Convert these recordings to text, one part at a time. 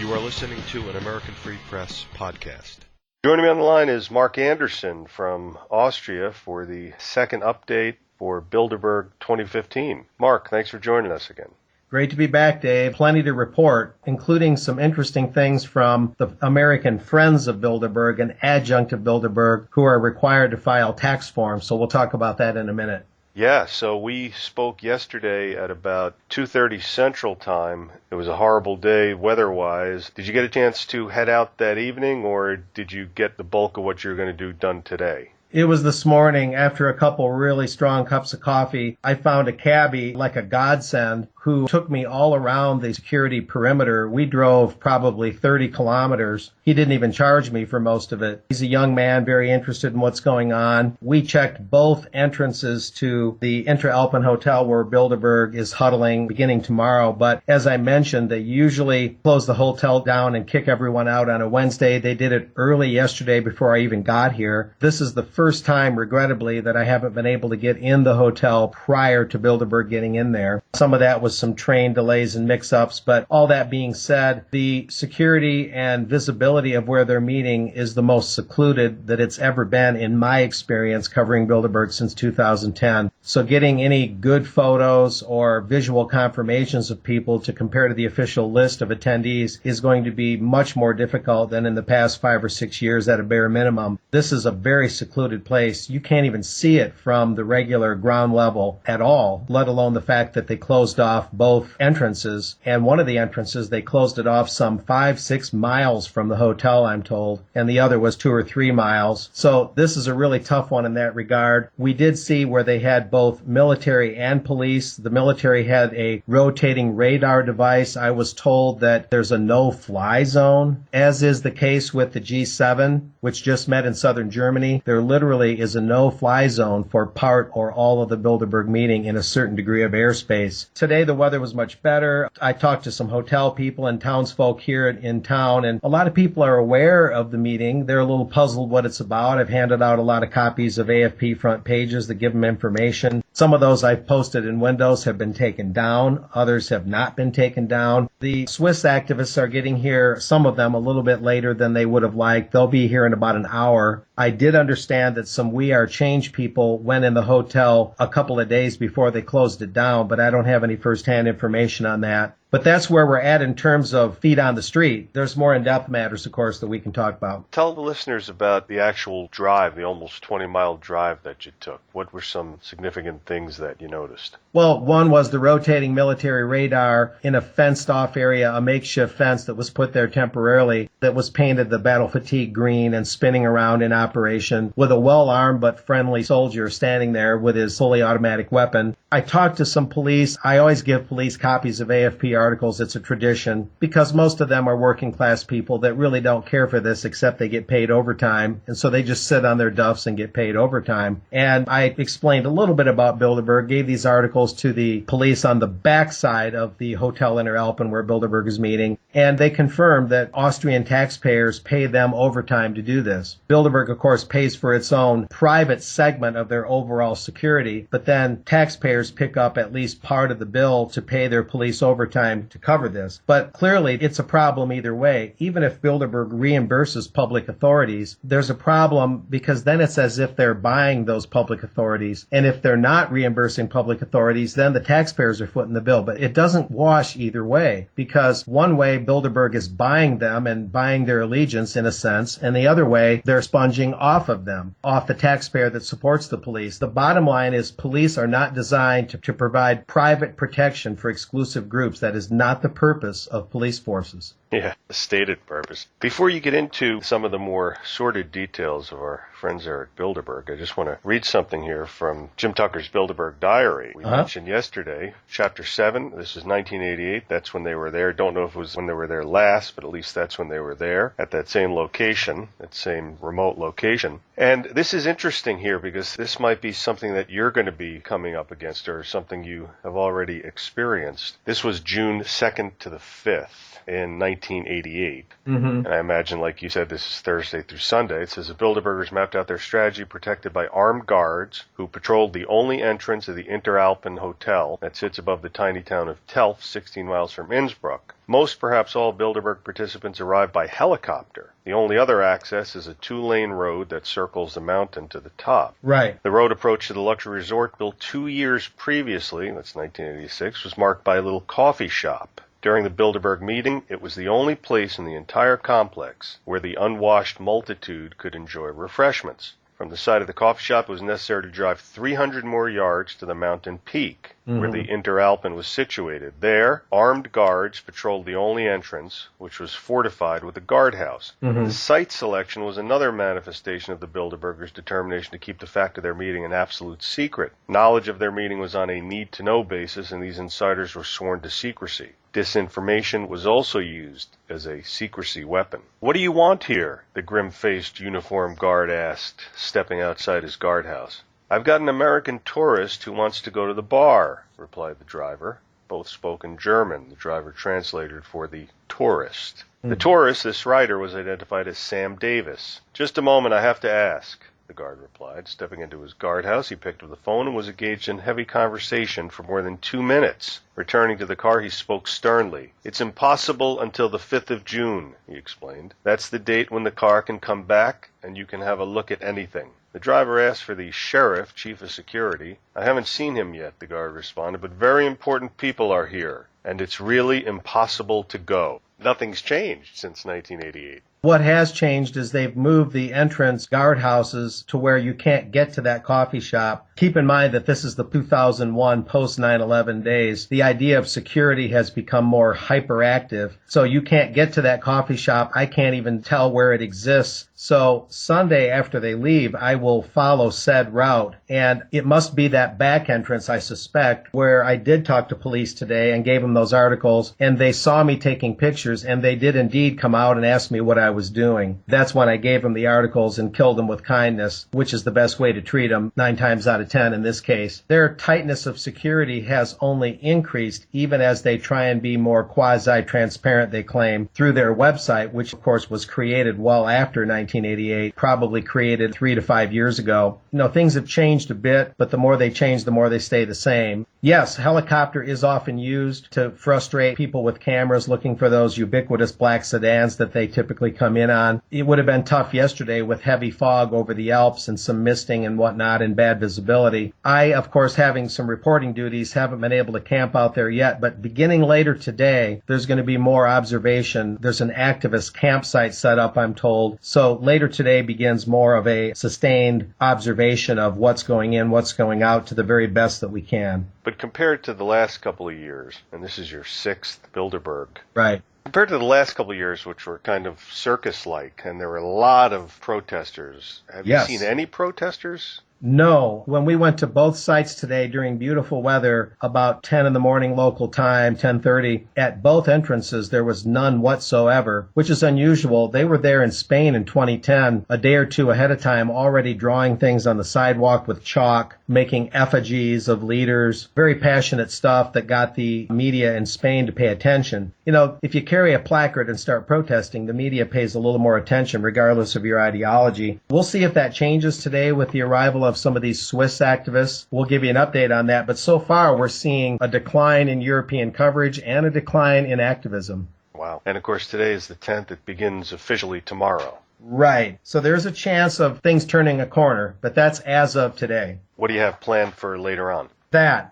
You are listening to an American Free Press podcast. Joining me on the line is Mark Anderson from Austria for the second update for Bilderberg 2015. Mark, thanks for joining us again. Great to be back, Dave. Plenty to report, including some interesting things from the American Friends of Bilderberg, an adjunct of Bilderberg, who are required to file tax forms. So we'll talk about that in a minute. Yeah, so we spoke yesterday at about 2:30 Central Time. It was a horrible day weather-wise. Did you get a chance to head out that evening, or did you get the bulk of what you're going to do done today? It was this morning, after a couple really strong cups of coffee, I found a cabbie like a godsend who took me all around the security perimeter. We drove probably 30 kilometers. He didn't even charge me for most of it. He's a young man, very interested in what's going on. We checked both entrances to the Intra-Alpen Hotel where Bilderberg is huddling beginning tomorrow. But as I mentioned, they usually close the hotel down and kick everyone out on a Wednesday. They did it early yesterday before I even got here. This is the first time, regrettably, that I haven't been able to get in the hotel prior to Bilderberg getting in there. Some of that was some train delays and mix-ups, but all that being said, the security and visibility of where they're meeting is the most secluded that it's ever been in my experience covering Bilderberg since 2010. So getting any good photos or visual confirmations of people to compare to the official list of attendees is going to be much more difficult than in the past 5 or 6 years at a bare minimum. This is a very secluded place. You can't even see it from the regular ground level at all, let alone the fact that they closed off both entrances. And one of the entrances, they closed it off some 5-6 miles from the hotel, I'm told, and the other was 2 or 3 miles. So this is a really tough one in that regard. We did see where they had both military and police. The military had a rotating radar device. I was told that there's a no-fly zone, as is the case with the G7, which just met in southern Germany. There literally is a no-fly zone for part or all of the Bilderberg meeting in a certain degree of airspace. Today, the weather was much better. I talked to some hotel people and townsfolk here in town, and a lot of people are aware of the meeting. They're a little puzzled what it's about. I've handed out a lot of copies of AFP front pages that give them information. Some of those I've posted in Windows have been taken down. Others have not been taken down. The Swiss activists are getting here, some of them a little bit later than they would have liked. They'll be here in about an hour. I did understand that some We Are Change people went in the hotel a couple of days before they closed it down, but I don't have any firsthand information on that. But that's where we're at in terms of feet on the street. There's more in-depth matters, of course, that we can talk about. Tell the listeners about the actual drive, the almost 20-mile drive that you took. What were some significant things that you noticed? Well, one was the rotating military radar in a fenced-off area, a makeshift fence that was put there temporarily that was painted the battle fatigue green and spinning around in operation with a well-armed but friendly soldier standing there with his fully automatic weapon. I talked to some police. I always give police copies of AFP articles. It's a tradition because most of them are working class people that really don't care for this except they get paid overtime. And so they just sit on their duffs and get paid overtime. And I explained a little bit about Bilderberg, gave these articles to the police on the backside of the Hotel Inter-Alpen where Bilderberg is meeting. And they confirmed that Austrian taxpayers pay them overtime to do this. Bilderberg, of course, pays for its own private segment of their overall security, but then taxpayers pick up at least part of the bill to pay their police overtime to cover this. But clearly, it's a problem either way. Even if Bilderberg reimburses public authorities, there's a problem because then it's as if they're buying those public authorities. And if they're not reimbursing public authorities, then the taxpayers are footing the bill. But it doesn't wash either way because one way Bilderberg is buying them and buying their allegiance in a sense, and the other way they're sponging off of them, off the taxpayer that supports the police. The bottom line is police are not designed to provide private protection for exclusive groups. That is not the purpose of police forces. Yeah, the stated purpose. Before you get into some of the more sordid details of our friends there at Bilderberg, I just want to read something here from Jim Tucker's Bilderberg Diary. We mentioned yesterday, Chapter 7, this is 1988, that's when they were there. Don't know if it was when they were there last, but at least that's when they were there, at that same location, that same remote location. And this is interesting here because this might be something that you're going to be coming up against or something you have already experienced. This was June 2nd to the 5th. In 1988. And I imagine, like you said, this is Thursday through Sunday. It says the Bilderbergers mapped out their strategy protected by armed guards who patrolled the only entrance of the Inter-Alpen Hotel that sits above the tiny town of Telfs, 16 miles from Innsbruck. Most, perhaps all, Bilderberg participants arrive by helicopter. The only other access is a 2-lane road that circles the mountain to the top. Right. The road approach to the luxury resort, built 2 years previously, that's 1986, was marked by a little coffee shop. During the Bilderberg meeting, it was the only place in the entire complex where the unwashed multitude could enjoy refreshments. From the side of the coffee shop, it was necessary to drive 300 more yards to the mountain peak, where the Interalpen was situated. There, armed guards patrolled the only entrance, which was fortified with a guardhouse. The site selection was another manifestation of the Bilderbergers' determination to keep the fact of their meeting an absolute secret. Knowledge of their meeting was on a need-to-know basis, and these insiders were sworn to secrecy. Disinformation was also used as a secrecy weapon. "What do you want here?" the grim-faced uniformed guard asked, stepping outside his guardhouse. "I've got an American tourist who wants to go to the bar," replied the driver. Both spoke in German. The driver translated for the tourist. The tourist, this writer, was identified as Sam Davis. "Just a moment, I have to ask," the guard replied. Stepping into his guardhouse, he picked up the phone and was engaged in heavy conversation for more than 2 minutes. Returning to the car, he spoke sternly. "It's impossible until the 5th of June, he explained. "That's the date when the car can come back and you can have a look at anything." The driver asked for the sheriff, chief of security. "I haven't seen him yet," the guard responded, "but very important people are here, and it's really impossible to go." Nothing's changed since 1988. What has changed is they've moved the entrance guardhouses to where you can't get to that coffee shop. Keep in mind that this is the 2001 post 9/11 days. The idea of security has become more hyperactive. So you can't get to that coffee shop. I can't even tell where it exists. So Sunday after they leave, I will follow said route. And it must be that back entrance, I suspect, where I did talk to police today and gave them those articles. And they saw me taking pictures, and they did indeed come out and ask me what I was doing. That's when I gave them the articles and killed them with kindness, which is the best way to treat them 9 times out of 10 in this case. Their tightness of security has only increased even as they try and be more quasi-transparent, they claim, through their website, which of course was created well after 1988, probably created 3 to 5 years ago. You know, things have changed a bit, but the more they change, the more they stay the same. Yes, helicopter is often used to frustrate people with cameras looking for those ubiquitous black sedans that they typically come in on. It would have been tough yesterday with heavy fog over the Alps and some misting and whatnot and bad visibility. I, of course, having some reporting duties, haven't been able to camp out there yet, but beginning later today, there's going to be more observation. There's an activist campsite set up, I'm told. So later today begins more of a sustained observation of what's going in, what's going out to the very best that we can. But compared to the last couple of years, and this is your 6th Bilderberg. Right. Compared to the last couple of years, which were kind of circus-like, and there were a lot of protesters, have you seen any protesters? No. When we went to both sites today during beautiful weather, about 10 in the morning local time, 10:30, at both entrances there was none whatsoever, which is unusual. They were there in Spain in 2010, a day or two ahead of time, already drawing things on the sidewalk with chalk, making effigies of leaders, very passionate stuff that got the media in Spain to pay attention. You know, if you carry a placard and start protesting, the media pays a little more attention regardless of your ideology. We'll see if that changes today with the arrival of some of these Swiss activists. We'll give you an update on that. But so far, we're seeing a decline in European coverage and a decline in activism. Wow. And of course, today is the 10th. It begins officially tomorrow. Right. So there's a chance of things turning a corner, but that's as of today. What do you have planned for later on?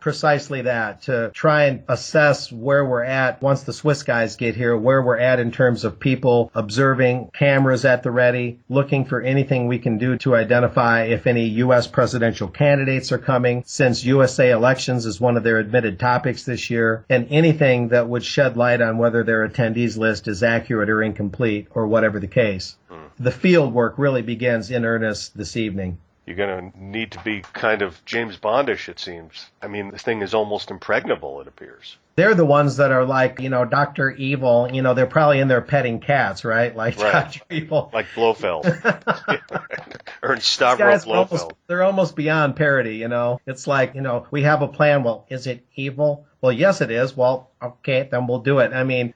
Precisely that, to try and assess where we're at once the Swiss guys get here, where we're at in terms of people observing, cameras at the ready, looking for anything we can do to identify if any U.S. presidential candidates are coming, since USA elections is one of their admitted topics this year, and anything that would shed light on whether their attendees list is accurate or incomplete, or whatever the case. The field work really begins in earnest this evening. You're going to need to be kind of James Bondish, it seems. I mean, this thing is almost impregnable, it appears. They're the ones that are like, you know, Dr. Evil. You know, they're probably in there petting cats, right? Like right. Dr. Evil. Like Blofeld. Ernst Stavro Blofeld. They're almost beyond parody, you know. It's like, you know, we have a plan. Well, is it evil? Well, yes, it is. Well, okay, then we'll do it. I mean,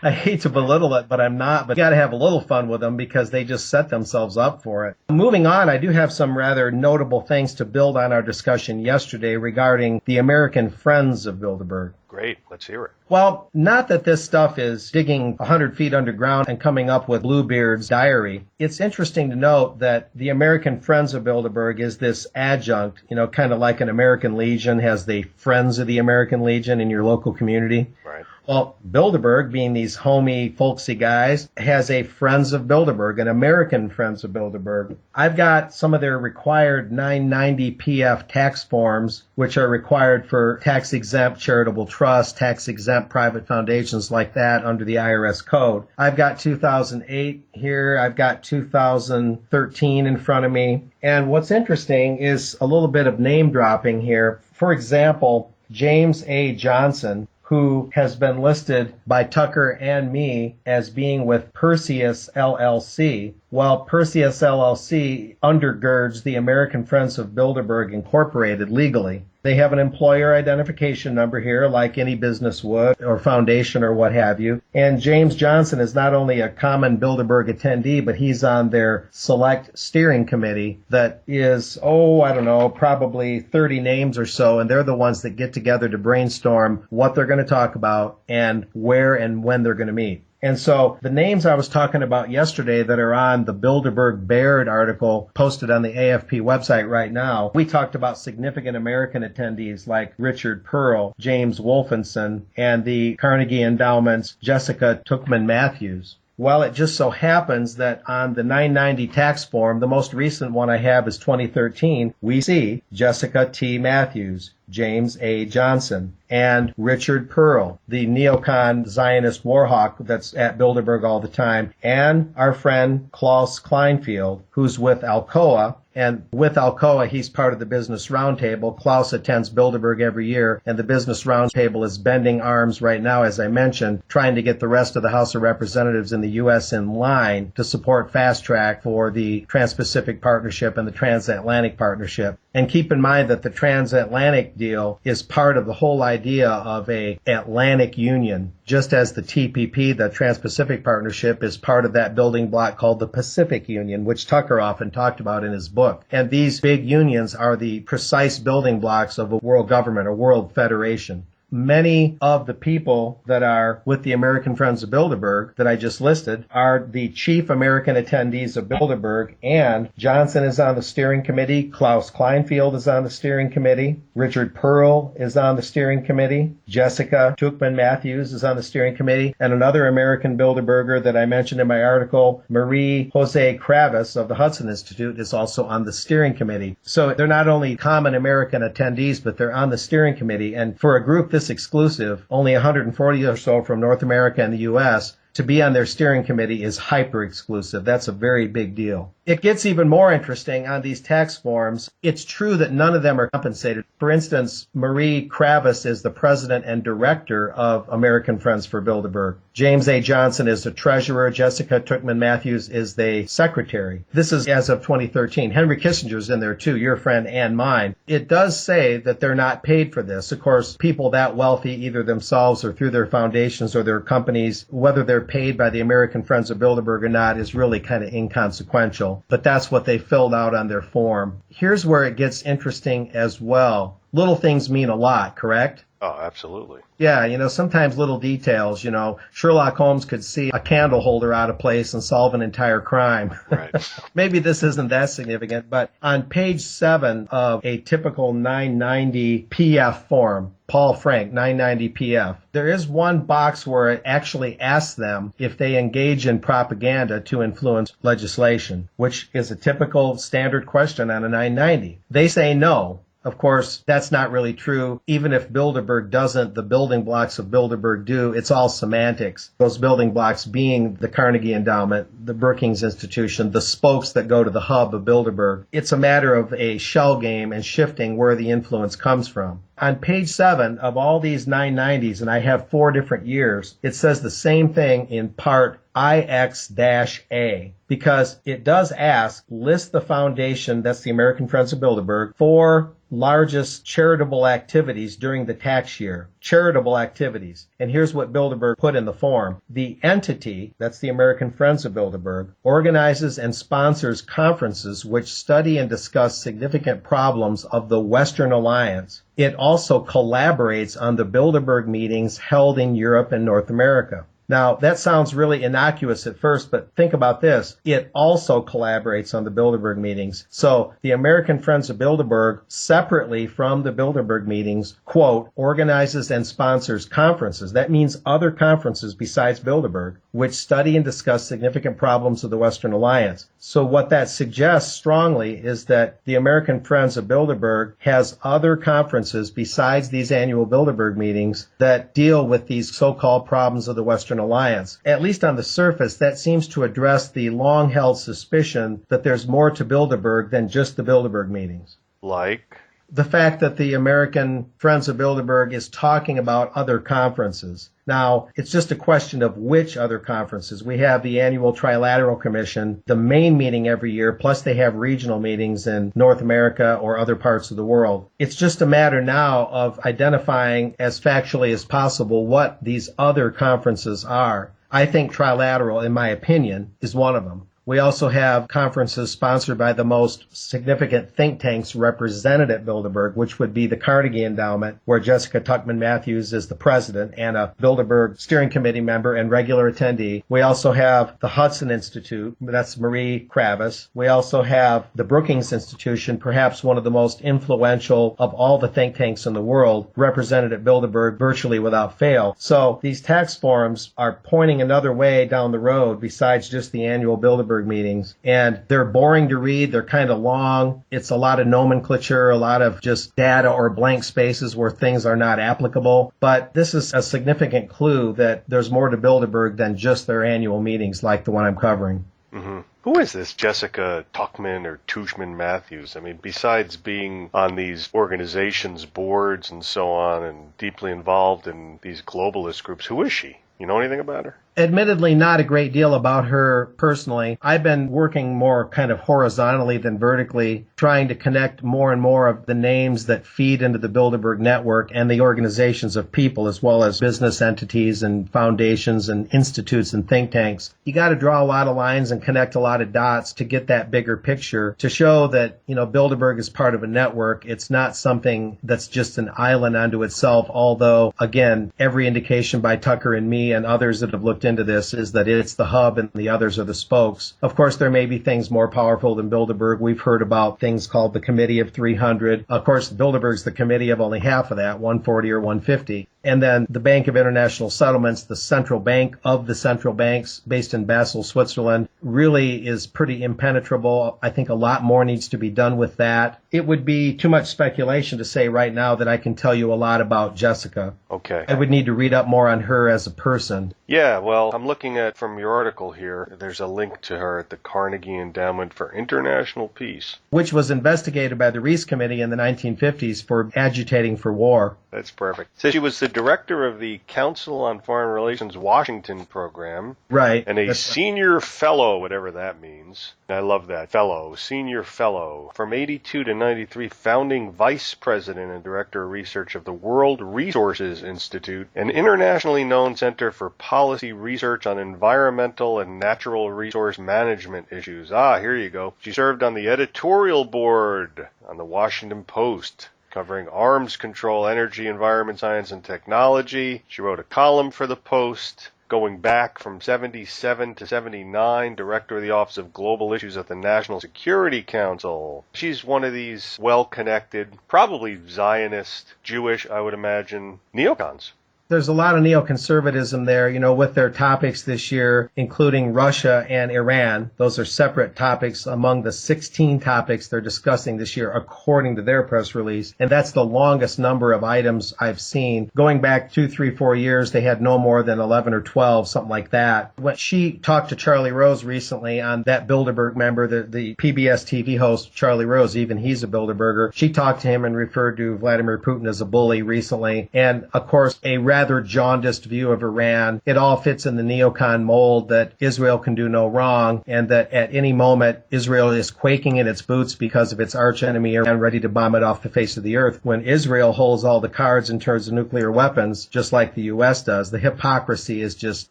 I hate to belittle it, but I'm not. But you got to have a little fun with them because they just set themselves up for it. Moving on, I do have some rather notable things to build on our discussion yesterday regarding the American Friends of Bilderberg. Great. Let's hear it. Well, not that this stuff is digging 100 feet underground and coming up with Bluebeard's diary. It's interesting to note that the American Friends of Bilderberg is this adjunct, kind of like an American Legion has the Friends of the American Legion in your local community. Right. Well, Bilderberg, being these homey, folksy guys, has a Friends of Bilderberg, an American Friends of Bilderberg. I've got some of their required 990 PF tax forms, which are required for tax-exempt charitable trusts, tax-exempt private foundations like that under the IRS code. I've got 2008 here. I've got 2013 in front of me. And what's interesting is a little bit of name dropping here. For example, James A. Johnson, who has been listed by Tucker and me as being with Perseus LLC. Well, Perseus LLC undergirds the American Friends of Bilderberg Incorporated legally. They have an employer identification number here, like any business would, or foundation or what have you. And James Johnson is not only a common Bilderberg attendee, but he's on their select steering committee that is, probably 30 names or so, and they're the ones that get together to brainstorm what they're going to talk about and where and when they're going to meet. And so the names I was talking about yesterday that are on the Bilderberg Baird article posted on the AFP website right now, we talked about significant American attendees like Richard Pearl, James Wolfenson, and the Carnegie Endowment's Jessica Tuchman Matthews. Well, it just so happens that on the 990 tax form, the most recent one I have is 2013, we see Jessica T. Matthews, James A. Johnson, and Richard Pearl, the neocon Zionist warhawk that's at Bilderberg all the time, and our friend Klaus Kleinfeld, who's with Alcoa. And with Alcoa, he's part of the Business Roundtable. Klaus attends Bilderberg every year, and the Business Roundtable is bending arms right now, as I mentioned, trying to get the rest of the House of Representatives in the U.S. in line to support Fast Track for the Trans-Pacific Partnership and the Transatlantic Partnership. And keep in mind that the transatlantic deal is part of the whole idea of a Atlantic Union, just as the TPP, the Trans-Pacific Partnership, is part of that building block called the Pacific Union, which Tucker often talked about in his book. And these big unions are the precise building blocks of a world government, a world federation. Many of the people that are with the American Friends of Bilderberg that I just listed are the chief American attendees of Bilderberg, and Johnson is on the steering committee, Klaus Kleinfeld is on the steering committee, Richard Pearl is on the steering committee, Jessica Tuchman Matthews is on the steering committee, and another American Bilderberger that I mentioned in my article, Marie Jose Kravis of the Hudson Institute, is also on the steering committee. So they're not only common American attendees, but they're on the steering committee, and for a group this exclusive, only 140 or so from North America and the U.S., to be on their steering committee is hyper exclusive. That's a very big deal. It gets even more interesting on these tax forms. It's true that none of them are compensated. For instance, Marie Kravis is the president and director of American Friends for Bilderberg. James A. Johnson is the treasurer. Jessica Tuchman Matthews is the secretary. This is as of 2013. Henry Kissinger's in there too, your friend and mine. It does say that they're not paid for this. Of course, people that wealthy, either themselves or through their foundations or their companies, whether they're paid by the American Friends of Bilderberg or not is really kind of inconsequential. But that's what they filled out on their form. Here's where it gets interesting as well. Little things mean a lot, correct? Oh, absolutely. Yeah, sometimes little details, Sherlock Holmes could see a candle holder out of place and solve an entire crime. Right. Maybe this isn't that significant, but on page 7 of a typical 990 PF form, Paul Frank, 990 PF, there is one box where it actually asks them if they engage in propaganda to influence legislation, which is a typical standard question on a 990. They say no. Of course, that's not really true. Even if Bilderberg doesn't, the building blocks of Bilderberg do. It's all semantics. Those building blocks being the Carnegie Endowment, the Brookings Institution, the spokes that go to the hub of Bilderberg. It's a matter of a shell game and shifting where the influence comes from. On page 7 of all these 990s, and I have 4 different years, it says the same thing in part IX-A, because it does ask, list the foundation, that's the American Friends of Bilderberg, 4 largest charitable activities during the tax year. Charitable activities. And here's what Bilderberg put in the form. The entity, that's the American Friends of Bilderberg, organizes and sponsors conferences which study and discuss significant problems of the Western Alliance, it also collaborates on the Bilderberg meetings held in Europe and North America. Now, that sounds really innocuous at first, but think about this. It also collaborates on the Bilderberg meetings. So the American Friends of Bilderberg, separately from the Bilderberg meetings, quote, organizes and sponsors conferences. That means other conferences besides Bilderberg, which study and discuss significant problems of the Western Alliance. So what that suggests strongly is that the American Friends of Bilderberg has other conferences besides these annual Bilderberg meetings that deal with these so-called problems of the Western Alliance. At least on the surface, that seems to address the long-held suspicion that there's more to Bilderberg than just the Bilderberg meetings. Like? The fact that the American Friends of Bilderberg is talking about other conferences. Now, it's just a question of which other conferences. We have the annual Trilateral Commission, the main meeting every year, plus they have regional meetings in North America or other parts of the world. It's just a matter now of identifying as factually as possible what these other conferences are. I think Trilateral, in my opinion, is one of them. We also have conferences sponsored by the most significant think tanks represented at Bilderberg, which would be the Carnegie Endowment, where Jessica Tuckman Matthews is the president and a Bilderberg steering committee member and regular attendee. We also have the Hudson Institute, that's Marie Kravis. We also have the Brookings Institution, perhaps one of the most influential of all the think tanks in the world, represented at Bilderberg virtually without fail. So these tax forums are pointing another way down the road besides just the annual Bilderberg meetings, and they're boring to read. They're kind of long. It's a lot of nomenclature, a lot of just data or blank spaces where things are not applicable. But this is a significant clue that there's more to Bilderberg than just their annual meetings like the one I'm covering. Mm-hmm. Who is this Jessica Tuckman or Tushman Matthews? I mean, besides being on these organizations' boards and so on and deeply involved in these globalist groups, who is she? You know anything about her? Admittedly, not a great deal about her personally. I've been working more kind of horizontally than vertically, trying to connect more and more of the names that feed into the Bilderberg network and the organizations of people, as well as business entities and foundations and institutes and think tanks. You got to draw a lot of lines and connect a lot of dots to get that bigger picture, to show that, you know, Bilderberg is part of a network. It's not something that's just an island unto itself, although, again, every indication by Tucker and me and others that have looked into this is that it's the hub and the others are the spokes. Of course, there may be things more powerful than Bilderberg. We've heard about things called the Committee of 300. Of course, Bilderberg's the committee of only half of that, 140 or 150. And then the Bank of International Settlements, the central bank of the central banks based in Basel, Switzerland, really is pretty impenetrable. I think a lot more needs to be done with that. It would be too much speculation to say right now that I can tell you a lot about Jessica. Okay. I would need to read up more on her as a person. Yeah, well, I'm looking at, from your article here, there's a link to her at the Carnegie Endowment for International Peace, which was investigated by the Reese Committee in the 1950s for agitating for war. That's perfect. So she was the director of the Council on Foreign Relations Washington program. Right. And a senior fellow, whatever that means. I love that. Fellow, senior fellow. From 82 to 93, founding vice president and director of research of the World Resources Institute, an internationally known center for policy research on environmental and natural resource management issues. Ah, here you go. She served on the editorial board on the Washington Post, covering arms control, energy, environment, science, and technology. She wrote a column for the Post. Going back from 77 to 79, director of the Office of Global Issues at the National Security Council. She's one of these well-connected, probably Zionist, Jewish, I would imagine, neocons. There's a lot of neoconservatism there, you know, with their topics this year, including Russia and Iran. Those are separate topics among the 16 topics they're discussing this year, according to their press release. And that's the longest number of items I've seen. Going back 2, 3, 4 years, they had no more than 11 or 12, something like that. When she talked to Charlie Rose recently on that Bilderberg member, the PBS TV host, Charlie Rose, even he's a Bilderberger. She talked to him and referred to Vladimir Putin as a bully recently. And, of course, a rather jaundiced view of Iran. It all fits in the neocon mold that Israel can do no wrong and that at any moment Israel is quaking in its boots because of its archenemy Iran, ready to bomb it off the face of the earth. When Israel holds all the cards in terms of nuclear weapons, just like the U.S. does, the hypocrisy is just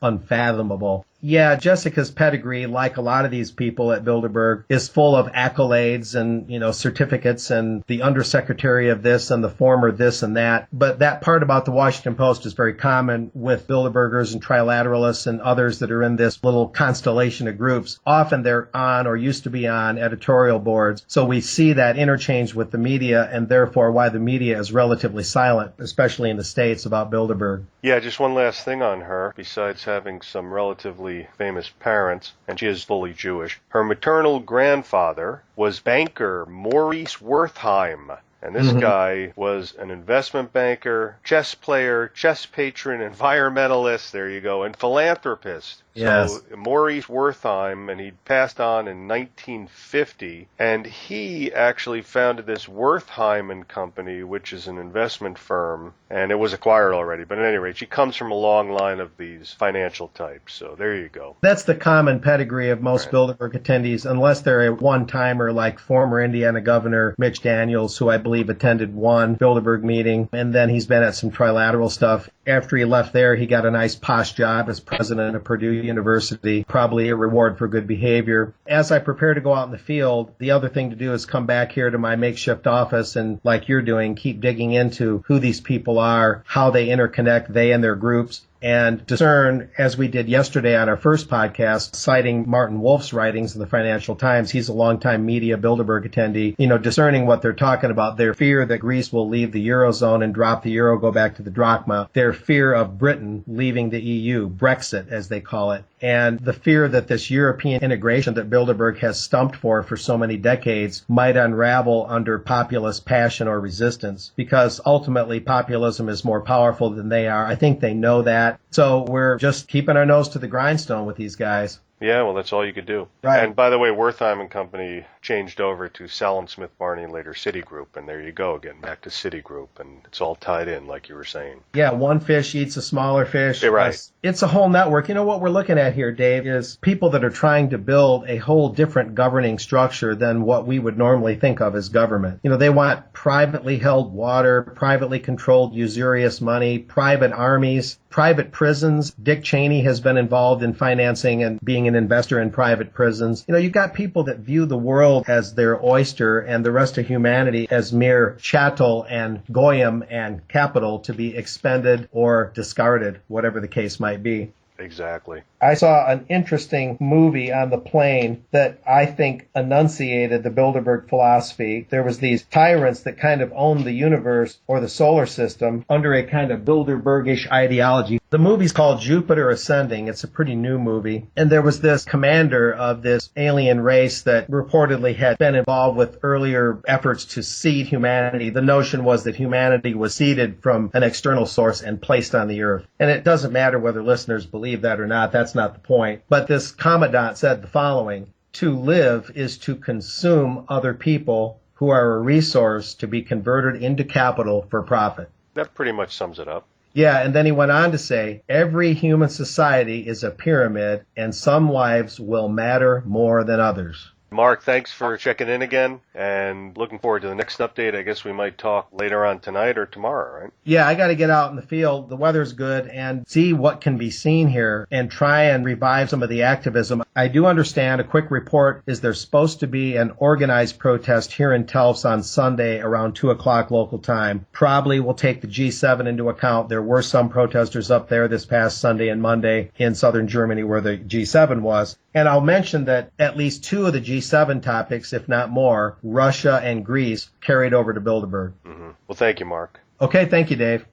unfathomable. Yeah, Jessica's pedigree, like a lot of these people at Bilderberg, is full of accolades and, certificates and the undersecretary of this and the former this and that. But that part about the Washington Post is very common with Bilderbergers and trilateralists and others that are in this little constellation of groups. Often they're on or used to be on editorial boards. So we see that interchange with the media and therefore why the media is relatively silent, especially in the States, about Bilderberg. Yeah, just one last thing on her, besides having some relatively famous parents, and she is fully Jewish. Her maternal grandfather was banker Maurice Wertheim. And this guy was an investment banker, chess player, chess patron, environmentalist, there you go, and philanthropist. Yes. So Maurice Wertheim, and he passed on in 1950, and he actually founded this Wertheim and Company, which is an investment firm, and it was acquired already. But at any rate, she comes from a long line of these financial types. So there you go. That's the common pedigree of most Bilderberg attendees, unless they're a one-timer like former Indiana Governor Mitch Daniels, who I believe attended one Bilderberg meeting, and then he's been at some trilateral stuff. After he left there, he got a nice posh job as president of Purdue University, probably a reward for good behavior. As I prepare to go out in the field, the other thing to do is come back here to my makeshift office and, like you're doing, keep digging into who these people are, how they interconnect, they and their groups, and discern, as we did yesterday on our first podcast, citing Martin Wolf's writings in the Financial Times. He's a longtime media Bilderberg attendee, discerning what they're talking about, their fear that Greece will leave the Eurozone and drop the euro, go back to the drachma, their fear of Britain leaving the EU, Brexit as they call it, and the fear that this European integration that Bilderberg has stumped for so many decades might unravel under populist passion or resistance, because ultimately populism is more powerful than they are. I think they know that. So we're just keeping our nose to the grindstone with these guys. Yeah, well, that's all you could do. Right. And by the way, Wertheim and Company changed over to Salem Smith Barney and later Citigroup, and there you go, getting back to Citigroup, and it's all tied in, like you were saying. Yeah, one fish eats a smaller fish. Yeah, right. It's a whole network. What we're looking at here, Dave, is people that are trying to build a whole different governing structure than what we would normally think of as government. They want privately held water, privately controlled usurious money, private armies, private prisons. Dick Cheney has been involved in financing and being an investor in private prisons. You've got people that view the world as their oyster and the rest of humanity as mere chattel and goyim and capital to be expended or discarded, whatever the case might be. Exactly. I saw an interesting movie on the plane that I think enunciated the Bilderberg philosophy. There was these tyrants that kind of owned the universe or the solar system under a kind of Bilderbergish ideology. The movie's called Jupiter Ascending. It's a pretty new movie. And there was this commander of this alien race that reportedly had been involved with earlier efforts to seed humanity. The notion was that humanity was seeded from an external source and placed on the earth. And it doesn't matter whether listeners believe that or not. That's not the point. But this commandant said the following: to live is to consume other people who are a resource to be converted into capital for profit. That pretty much sums it up. Yeah, and then he went on to say, every human society is a pyramid, and some lives will matter more than others. Mark, thanks for checking in again, and looking forward to the next update. I guess we might talk later on tonight or tomorrow, right? Yeah, I got to get out in the field. The weather's good, and see what can be seen here and try and revive some of the activism. I do understand a quick report is there's supposed to be an organized protest here in Telfs on Sunday around 2 o'clock local time. Probably will take the G7 into account. There were some protesters up there this past Sunday and Monday in southern Germany where the G7 was. And I'll mention that at least two of the G7 topics, if not more, Russia and Greece, carried over to Bilderberg. Well, thank you, Mark. Okay, thank you, Dave.